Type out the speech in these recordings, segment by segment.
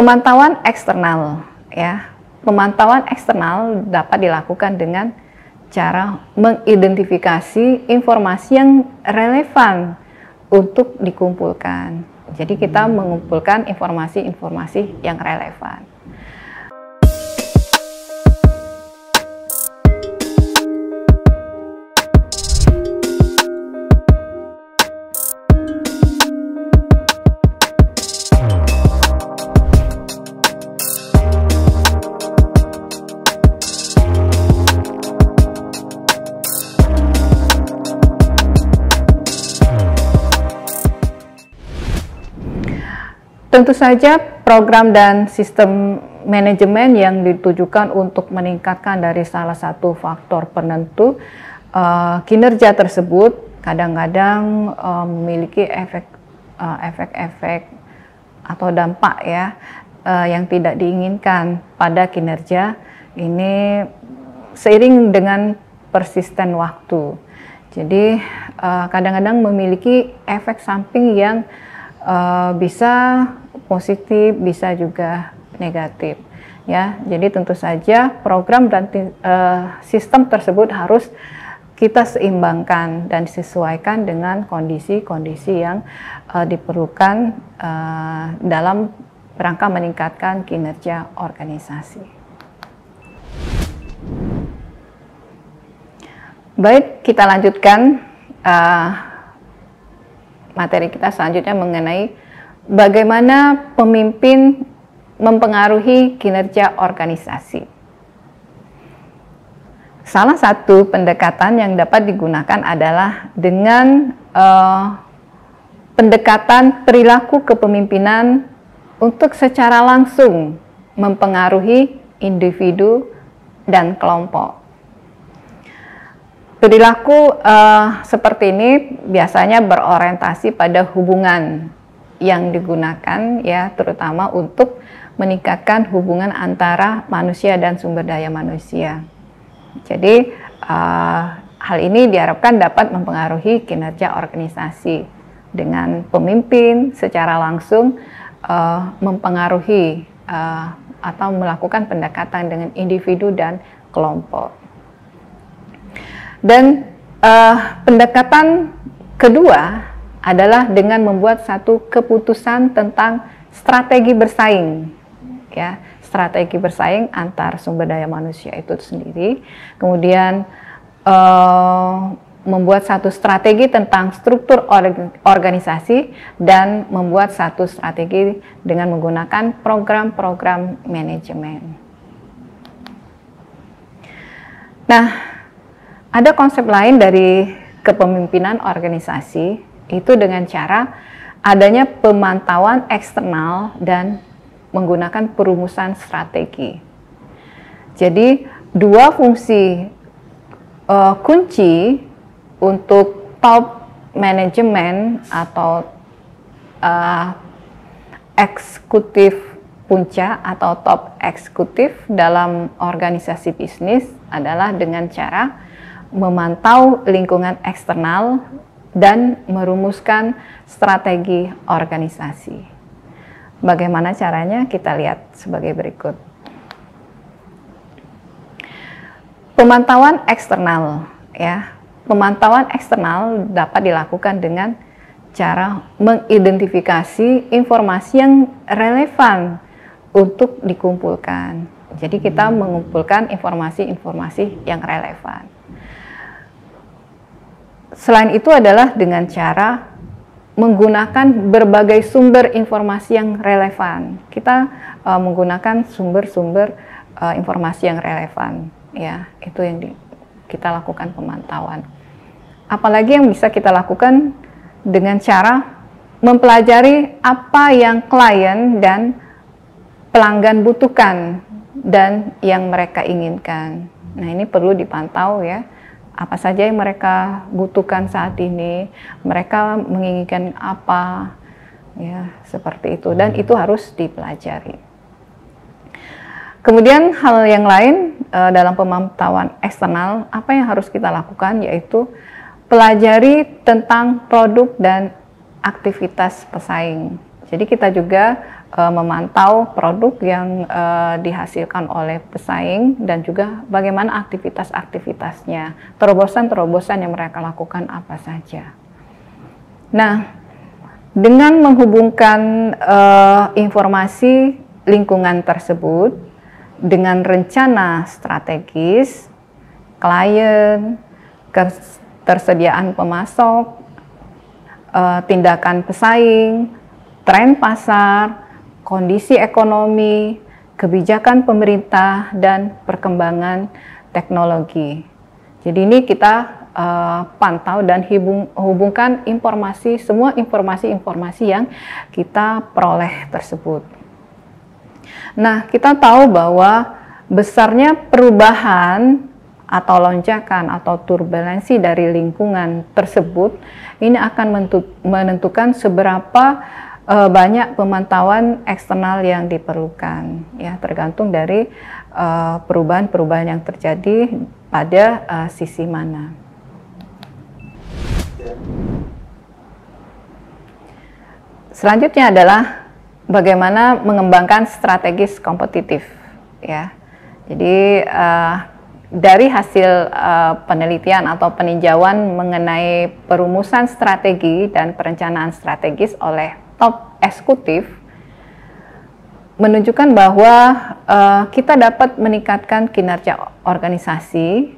Pemantauan eksternal, ya. Pemantauan eksternal dapat dilakukan dengan cara mengidentifikasi informasi yang relevan untuk dikumpulkan. Jadi kita mengumpulkan informasi-informasi yang relevan. Tentu saja program dan sistem manajemen yang ditujukan untuk meningkatkan dari salah satu faktor penentu kinerja tersebut kadang-kadang memiliki efek-efek atau dampak ya yang tidak diinginkan pada kinerja ini seiring dengan persisten waktu. Jadi kadang-kadang memiliki efek samping yang bisa positif, bisa juga negatif, ya. Jadi tentu saja program dan sistem tersebut harus kita seimbangkan dan disesuaikan dengan kondisi-kondisi yang diperlukan dalam rangka meningkatkan kinerja organisasi. Baik, kita lanjutkan materi kita selanjutnya mengenai bagaimana pemimpin mempengaruhi kinerja organisasi. Salah satu pendekatan yang dapat digunakan adalah dengan pendekatan perilaku kepemimpinan untuk secara langsung mempengaruhi individu dan kelompok. Perilaku seperti ini biasanya berorientasi pada hubungan yang digunakan ya, terutama untuk meningkatkan hubungan antara manusia dan sumber daya manusia. Jadi hal ini diharapkan dapat mempengaruhi kinerja organisasi dengan pemimpin secara langsung mempengaruhi atau melakukan pendekatan dengan individu dan kelompok. Dan pendekatan kedua adalah dengan membuat satu keputusan tentang strategi bersaing, ya, strategi bersaing antar sumber daya manusia itu sendiri. Kemudian membuat satu strategi tentang struktur organisasi dan membuat satu strategi dengan menggunakan program-program manajemen. Nah, ada konsep lain dari kepemimpinan organisasi, itu dengan cara adanya pemantauan eksternal dan menggunakan perumusan strategi. Jadi, dua fungsi kunci untuk top manajemen atau eksekutif puncak atau top eksekutif dalam organisasi bisnis adalah dengan cara memantau lingkungan eksternal dan merumuskan strategi organisasi. Bagaimana caranya? Kita lihat sebagai berikut. Pemantauan eksternal, ya. Pemantauan eksternal dapat dilakukan dengan cara mengidentifikasi informasi yang relevan untuk dikumpulkan. Jadi kita mengumpulkan informasi-informasi yang relevan. Selain itu adalah dengan cara menggunakan berbagai sumber informasi yang relevan. Kita menggunakan sumber-sumber informasi yang relevan, ya, itu yang kita lakukan pemantauan. Apalagi yang bisa kita lakukan dengan cara mempelajari apa yang klien dan pelanggan butuhkan dan yang mereka inginkan. Nah, ini perlu dipantau ya. Apa saja yang mereka butuhkan saat ini, mereka menginginkan apa, ya, seperti itu, dan itu harus dipelajari. Kemudian hal yang lain dalam pemantauan eksternal, apa yang harus kita lakukan, yaitu pelajari tentang produk dan aktivitas pesaing. Jadi kita juga memantau produk yang dihasilkan oleh pesaing dan juga bagaimana aktivitas-aktivitasnya, terobosan-terobosan yang mereka lakukan apa saja. Nah, dengan menghubungkan informasi lingkungan tersebut dengan rencana strategis, klien, ketersediaan pemasok, tindakan pesaing, tren pasar, kondisi ekonomi, kebijakan pemerintah, dan perkembangan teknologi. Jadi ini kita pantau dan hubungkan semua informasi-informasi yang kita peroleh tersebut. Nah, kita tahu bahwa besarnya perubahan atau lonjakan atau turbulensi dari lingkungan tersebut ini akan menentukan seberapa banyak pemantauan eksternal yang diperlukan, ya, tergantung dari perubahan-perubahan yang terjadi pada sisi mana. Selanjutnya adalah bagaimana mengembangkan strategis kompetitif, ya. Jadi dari hasil penelitian atau peninjauan mengenai perumusan strategi dan perencanaan strategis oleh top eksekutif menunjukkan bahwa kita dapat meningkatkan kinerja organisasi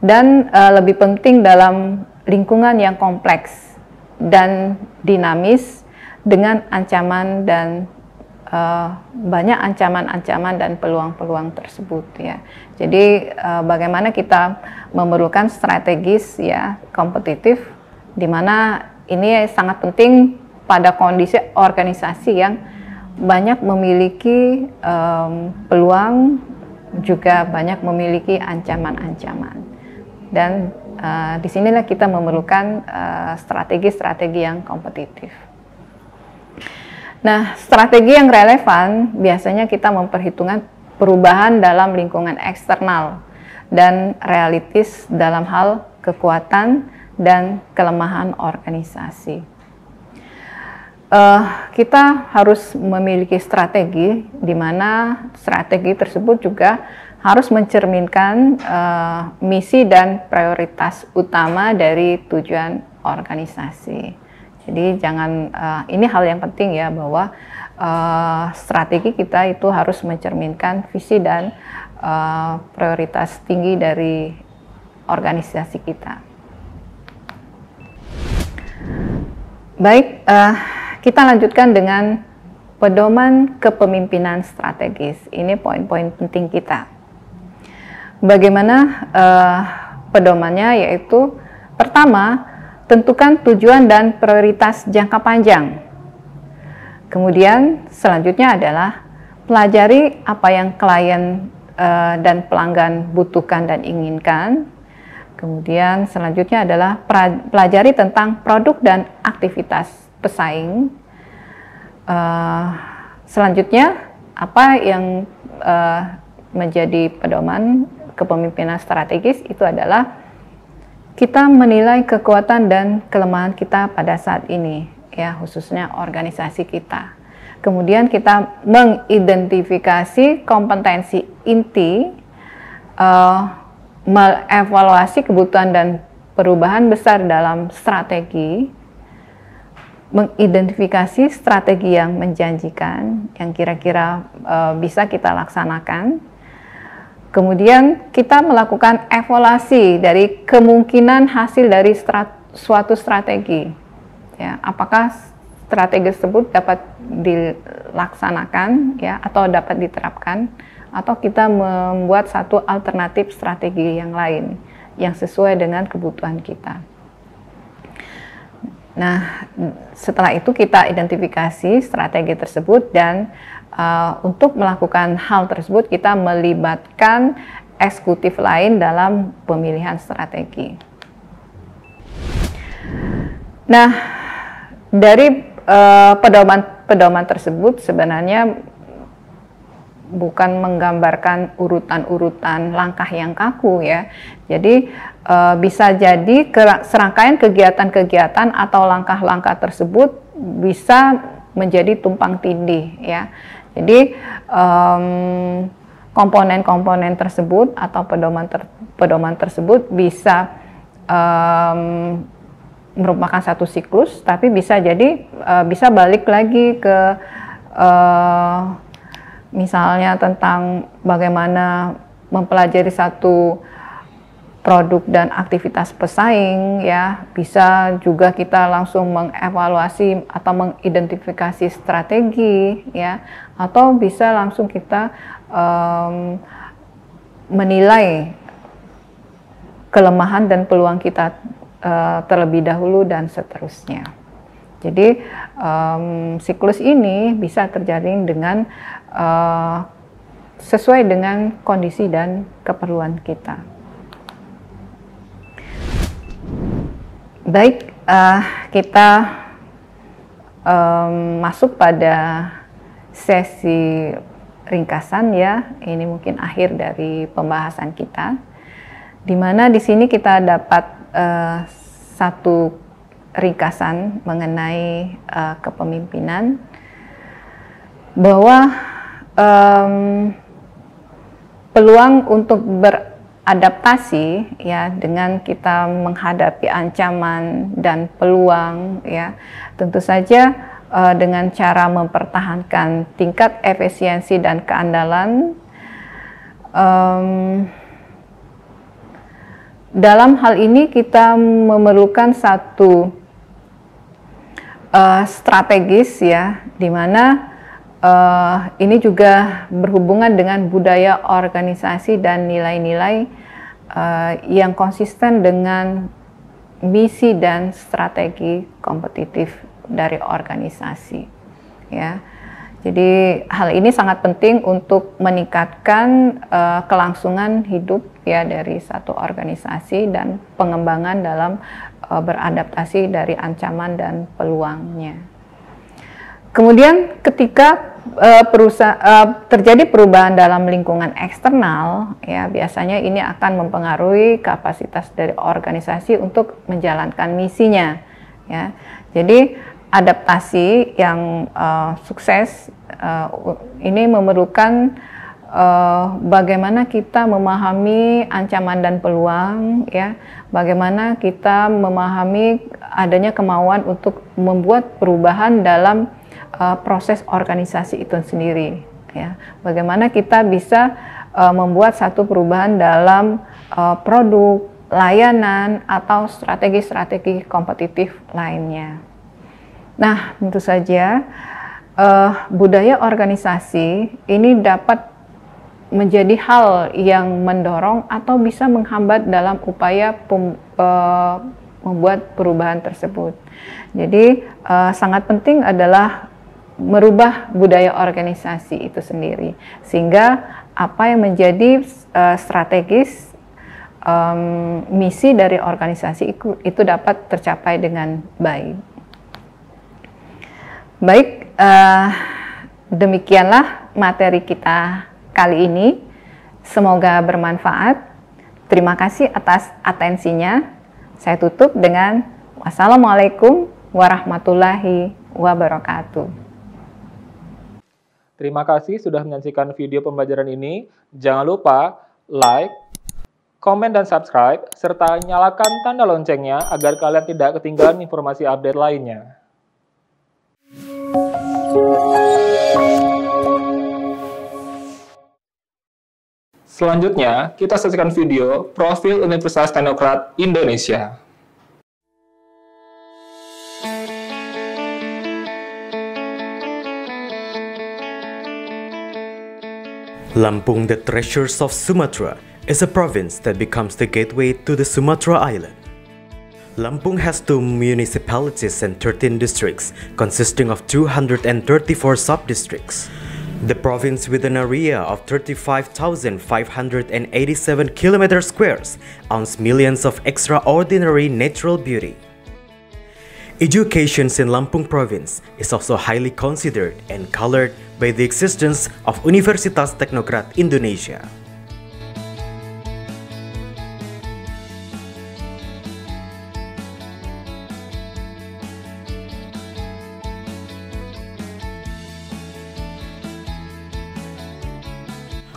dan lebih penting dalam lingkungan yang kompleks dan dinamis dengan ancaman dan banyak ancaman-ancaman dan peluang-peluang tersebut, ya. Jadi bagaimana kita memerlukan strategis, ya, kompetitif, di mana ini sangat penting pada kondisi organisasi yang banyak memiliki peluang, juga banyak memiliki ancaman-ancaman. Dan disinilah kita memerlukan strategi-strategi yang kompetitif. Nah, strategi yang relevan biasanya kita memperhitungkan perubahan dalam lingkungan eksternal dan realistis dalam hal kekuatan dan kelemahan organisasi. Kita harus memiliki strategi di mana strategi tersebut juga harus mencerminkan misi dan prioritas utama dari tujuan organisasi. Jadi jangan, ini hal yang penting, ya, bahwa strategi kita itu harus mencerminkan visi dan prioritas tinggi dari organisasi kita. Baik, kita lanjutkan dengan pedoman kepemimpinan strategis. Ini poin-poin penting kita. Bagaimana pedomannya? Yaitu pertama, tentukan tujuan dan prioritas jangka panjang. Kemudian selanjutnya adalah pelajari apa yang klien dan pelanggan butuhkan dan inginkan. Kemudian selanjutnya adalah pelajari tentang produk dan aktivitas pesaing. Selanjutnya, apa yang menjadi pedoman kepemimpinan strategis itu adalah kita menilai kekuatan dan kelemahan kita pada saat ini, ya, khususnya organisasi kita. Kemudian kita mengidentifikasi kompetensi inti, mengevaluasi kebutuhan dan perubahan besar dalam strategi, mengidentifikasi strategi yang menjanjikan, yang kira-kira bisa kita laksanakan. Kemudian kita melakukan evaluasi dari kemungkinan hasil dari suatu strategi. Ya, apakah strategi tersebut dapat dilaksanakan, ya, atau dapat diterapkan, atau kita membuat satu alternatif strategi yang lain yang sesuai dengan kebutuhan kita. Nah, setelah itu kita identifikasi strategi tersebut dan untuk melakukan hal tersebut kita melibatkan eksekutif lain dalam pemilihan strategi. Nah, dari pedoman tersebut sebenarnya bukan menggambarkan urutan-urutan langkah yang kaku, ya. Jadi bisa jadi serangkaian kegiatan-kegiatan atau langkah-langkah tersebut bisa menjadi tumpang tindih ya. Jadi komponen-komponen tersebut atau pedoman tersebut bisa merupakan satu siklus, tapi bisa jadi bisa balik lagi ke misalnya tentang bagaimana mempelajari satu produk dan aktivitas pesaing ya, bisa juga kita langsung mengevaluasi atau mengidentifikasi strategi ya, atau bisa langsung kita menilai kelemahan dan peluang kita terlebih dahulu dan seterusnya. Jadi siklus ini bisa terjadi dengan sesuai dengan kondisi dan keperluan kita. Baik, kita masuk pada sesi ringkasan ya. Ini mungkin akhir dari pembahasan kita, di mana di sini kita dapat satu ringkasan mengenai kepemimpinan, bahwa peluang untuk beradaptasi ya dengan kita menghadapi ancaman dan peluang ya, tentu saja dengan cara mempertahankan tingkat efisiensi dan keandalan. Dalam hal ini kita memerlukan satu strategis ya, di mana ini juga berhubungan dengan budaya organisasi dan nilai-nilai yang konsisten dengan misi dan strategi kompetitif dari organisasi ya. Jadi hal ini sangat penting untuk meningkatkan kelangsungan hidup ya dari satu organisasi dan pengembangan dalam beradaptasi dari ancaman dan peluangnya. Kemudian ketika terjadi perubahan dalam lingkungan eksternal ya, biasanya ini akan mempengaruhi kapasitas dari organisasi untuk menjalankan misinya ya. Jadi adaptasi yang sukses ini memerlukan bagaimana kita memahami ancaman dan peluang ya, bagaimana kita memahami adanya kemauan untuk membuat perubahan dalam proses organisasi itu sendiri ya, bagaimana kita bisa membuat satu perubahan dalam produk, layanan atau strategi-strategi kompetitif lainnya. Nah, tentu saja budaya organisasi ini dapat menjadi hal yang mendorong atau bisa menghambat dalam upaya membuat perubahan tersebut. Jadi sangat penting adalah merubah budaya organisasi itu sendiri, sehingga apa yang menjadi strategis misi dari organisasi itu dapat tercapai dengan baik. Baik, demikianlah materi kita kali ini. Semoga bermanfaat. Terima kasih atas atensinya. Saya tutup dengan wassalamualaikum warahmatullahi wabarakatuh. Terima kasih sudah menyaksikan video pembelajaran ini. Jangan lupa like, komen, dan subscribe, serta nyalakan tanda loncengnya agar kalian tidak ketinggalan informasi update lainnya. Selanjutnya, kita saksikan video Profil Universitas Teknokrat Indonesia. Lampung, the Treasures of Sumatra, is a province that becomes the gateway to the Sumatra Island. Lampung has 2 municipalities and 13 districts, consisting of 234 sub-districts. The province, with an area of 35,587 km squares, owns millions of extraordinary natural beauty. Education in Lampung province is also highly considered and colored by the existence of Universitas Teknokrat Indonesia.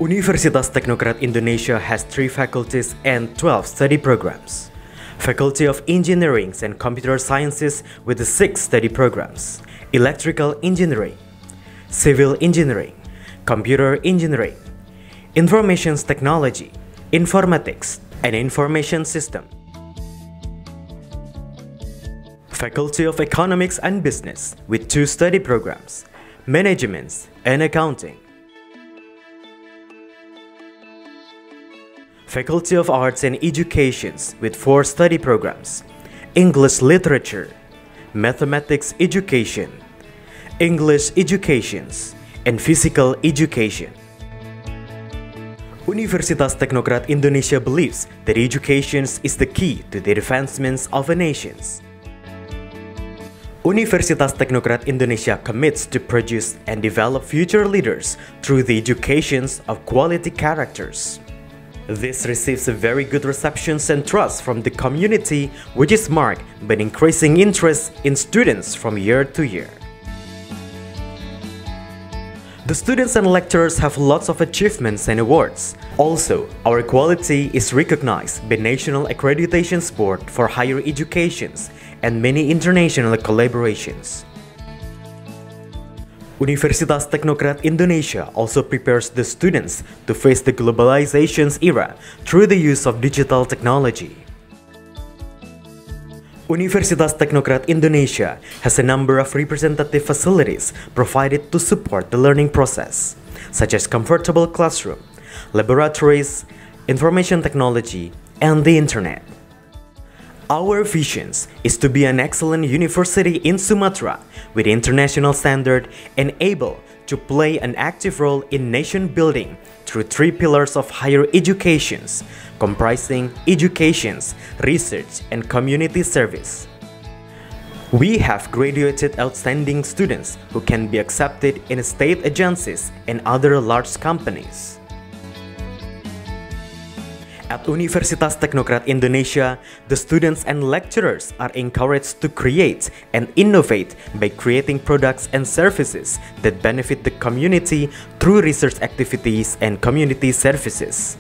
Universitas Teknokrat Indonesia has 3 faculties and 12 study programs. Faculty of Engineering and Computer Sciences with the 6 study programs: Electrical Engineering, Civil Engineering, Computer Engineering, Information Technology, Informatics, and Information System. Faculty of Economics and Business with 2 study programs: Management and Accounting. Faculty of Arts and Education with 4 study programs: English Literature, Mathematics Education, English Education, and Physical Education. Universitas Teknokrat Indonesia believes that education is the key to the advancements of a nation. Universitas Teknokrat Indonesia commits to produce and develop future leaders through the education of quality characters. This receives a very good reception and trust from the community, which is marked by an increasing interest in students from year to year. The students and lecturers have lots of achievements and awards. Also, our quality is recognized by National Accreditation Board for Higher Education and many international collaborations. Universitas Teknokrat Indonesia also prepares the students to face the globalization's era through the use of digital technology. Universitas Teknokrat Indonesia has a number of representative facilities provided to support the learning process, such as comfortable classroom, laboratories, information technology, and the internet. Our vision is to be an excellent university in Sumatra with international standard and able to play an active role in nation building through 3 pillars of higher education, comprising education, research, and community service. We have graduated outstanding students who can be accepted in state agencies and other large companies. At Universitas Teknokrat Indonesia, the students and lecturers are encouraged to create and innovate by creating products and services that benefit the community through research activities and community services.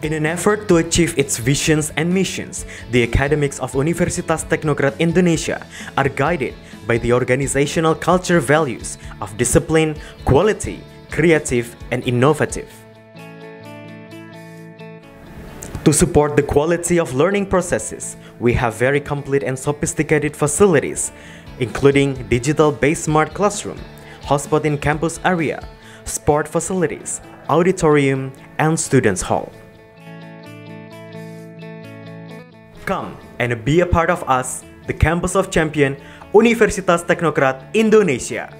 In an effort to achieve its visions and missions, the academics of Universitas Teknokrat Indonesia are guided by the organizational culture values of discipline, quality, creative, and innovative. To support the quality of learning processes, we have very complete and sophisticated facilities, including digital-based smart classroom, hotspot in campus area, sport facilities, auditorium, and students' hall. Come and be a part of us, the Campus of Champion, Universitas Teknokrat Indonesia.